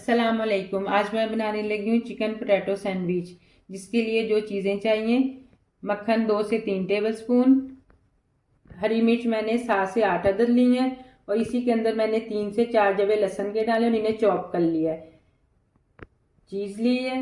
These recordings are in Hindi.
अस्सलाम वालेकुम। आज मैं बनाने लगी हूँ चिकन पोटैटो सैंडविच। जिसके लिए जो चीज़ें चाहिए, मक्खन 2 से 3 टेबलस्पून, हरी मिर्च मैंने 7 से 8 अदद ली है और इसी के अंदर मैंने 3 से 4 जवे लहसुन के डाले और इन्हें चॉप कर लिया है। चीज़ ली है,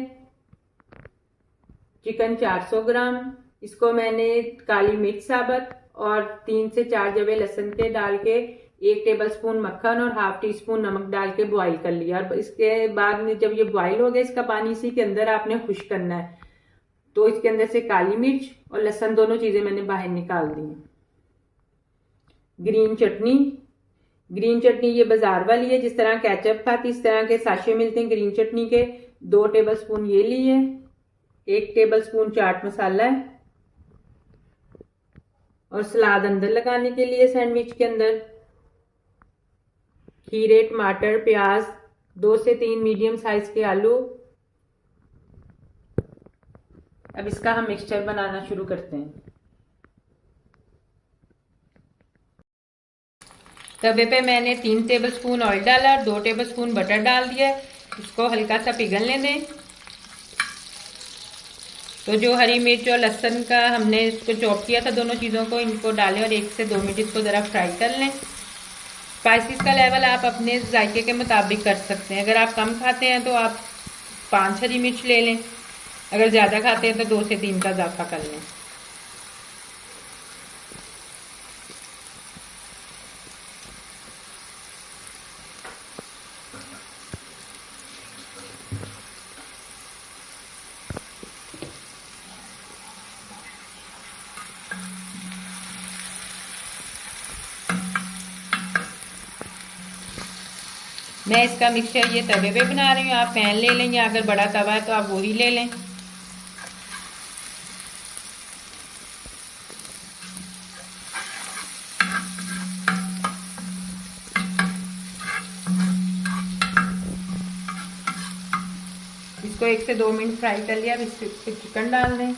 चिकन 400 ग्राम, इसको मैंने काली मिर्च साबुत और 3 से 4 जवे लहसुन के डाल के 1 टेबलस्पून मक्खन और हाफ टी स्पून नमक डाल के बॉईल कर लिया। और इसके बाद में जब ये बॉईल हो गया, इसका पानी इसी के अंदर आपने खुश करना है। तो इसके अंदर से काली मिर्च और लहसुन दोनों चीजें मैंने बाहर निकाल दी। ग्रीन चटनी, ग्रीन चटनी ये बाजार वाली है, जिस तरह केचप खाती इस तरह के साशे मिलते हैं ग्रीन चटनी के। 2 टेबलस्पून ये लिए, 1 टेबलस्पून चाट मसाला है और सलाद अंदर लगाने के लिए सैंडविच के अंदर खीरे, टमाटर, प्याज, 2 से 3 मीडियम साइज के आलू। अब इसका हम मिक्सचर बनाना शुरू करते हैं। तवे पे मैंने 3 टेबलस्पून ऑयल डाला और 2 टेबलस्पून बटर डाल दिया। इसको हल्का सा पिघलने दें। तो जो हरी मिर्च और लहसुन का हमने इसको चॉप किया था, दोनों चीज़ों को इनको डालें और 1 से 2 मिनट इसको ज़रा फ्राई कर लें। स्पाइसेस का लेवल आप अपने जायके के मुताबिक कर सकते हैं। अगर आप कम खाते हैं तो आप 5 हरी मिर्च ले लें, अगर ज़्यादा खाते हैं तो 2 से 3 का इजाफा कर लें। मैं इसका मिक्सचर ये तवे पे बना रही हूँ, आप पैन ले लें या अगर बड़ा तवा है तो आप वो ही ले लें। इसको 1 से 2 मिनट फ्राई कर लिया। अब इस पे चिकन डाल दें।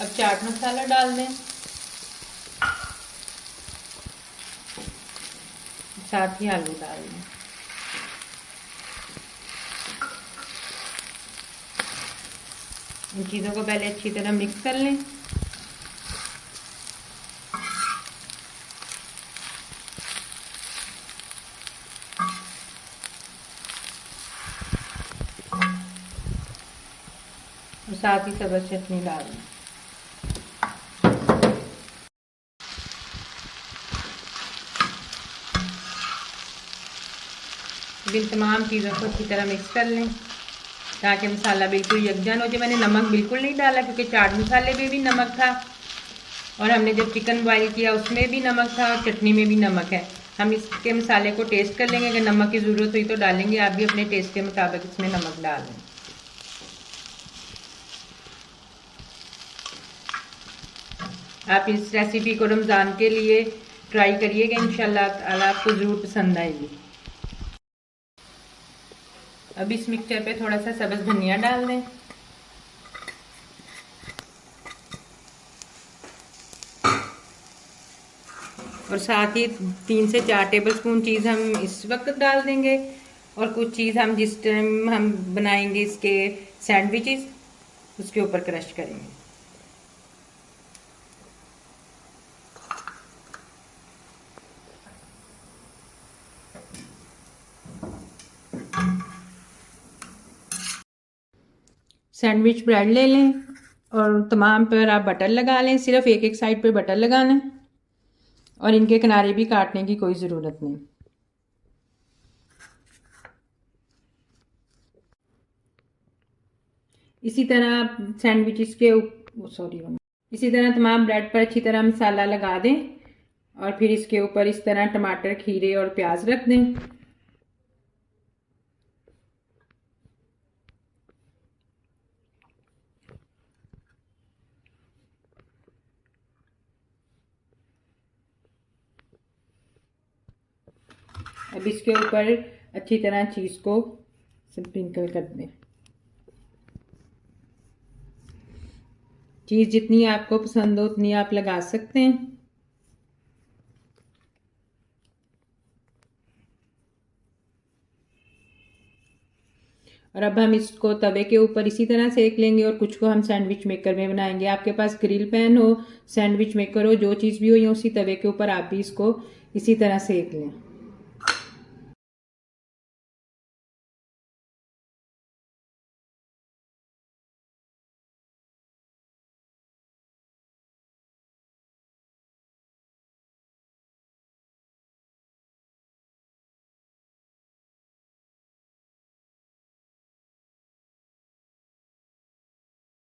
अब चाट मसाला डाल दें, साथ ही आलू डाल दें। इन चीज़ों को पहले अच्छी तरह मिक्स कर लें। और साथ ही सब्ज़ चटनी डाल दें। इन तमाम चीज़ों को अच्छी तरह मिक्स कर लें ताकि मसाला बिल्कुल यकजान हो जाए। मैंने नमक बिल्कुल नहीं डाला क्योंकि चाट मसाले में भी नमक था और हमने जब चिकन बॉईल किया उसमें भी नमक था और चटनी में भी नमक है। हम इसके मसाले को टेस्ट कर लेंगे, अगर नमक की ज़रूरत हुई तो डालेंगे। आप भी अपने टेस्ट के मुताबिक इसमें नमक डाल दें। आप इस रेसिपी को रमज़ान के लिए ट्राई करिएगा, इंशाल्लाह ताला आपको ज़रूर पसंद आएगी। अब इस मिक्सचर पे थोड़ा सा सब्ज़ धनिया डाल दें और साथ ही 3 से 4 टेबलस्पून चीज़ हम इस वक्त डाल देंगे और कुछ चीज़ हम जिस टाइम हम बनाएंगे इसके सैंडविचेस उसके ऊपर क्रश करेंगे। सैंडविच ब्रेड ले लें और तमाम पर आप बटर लगा लें। सिर्फ एक एक साइड पे बटर लगाना है और इनके किनारे भी काटने की कोई ज़रूरत नहीं। इसी तरह सैंडविचेस के इसी तरह तमाम ब्रेड पर अच्छी तरह मसाला लगा दें और फिर इसके ऊपर इस तरह टमाटर, खीरे और प्याज रख दें। अब इसके ऊपर अच्छी तरह चीज को स्प्रिंकल कर दें। चीज जितनी आपको पसंद हो उतनी आप लगा सकते हैं। और अब हम इसको तवे के ऊपर इसी तरह सेक लेंगे और कुछ को हम सैंडविच मेकर में बनाएंगे। आपके पास ग्रिल पैन हो, सैंडविच मेकर हो, जो चीज़ भी हो, या उसी तवे के ऊपर आप भी इसको इसी तरह सेक लें।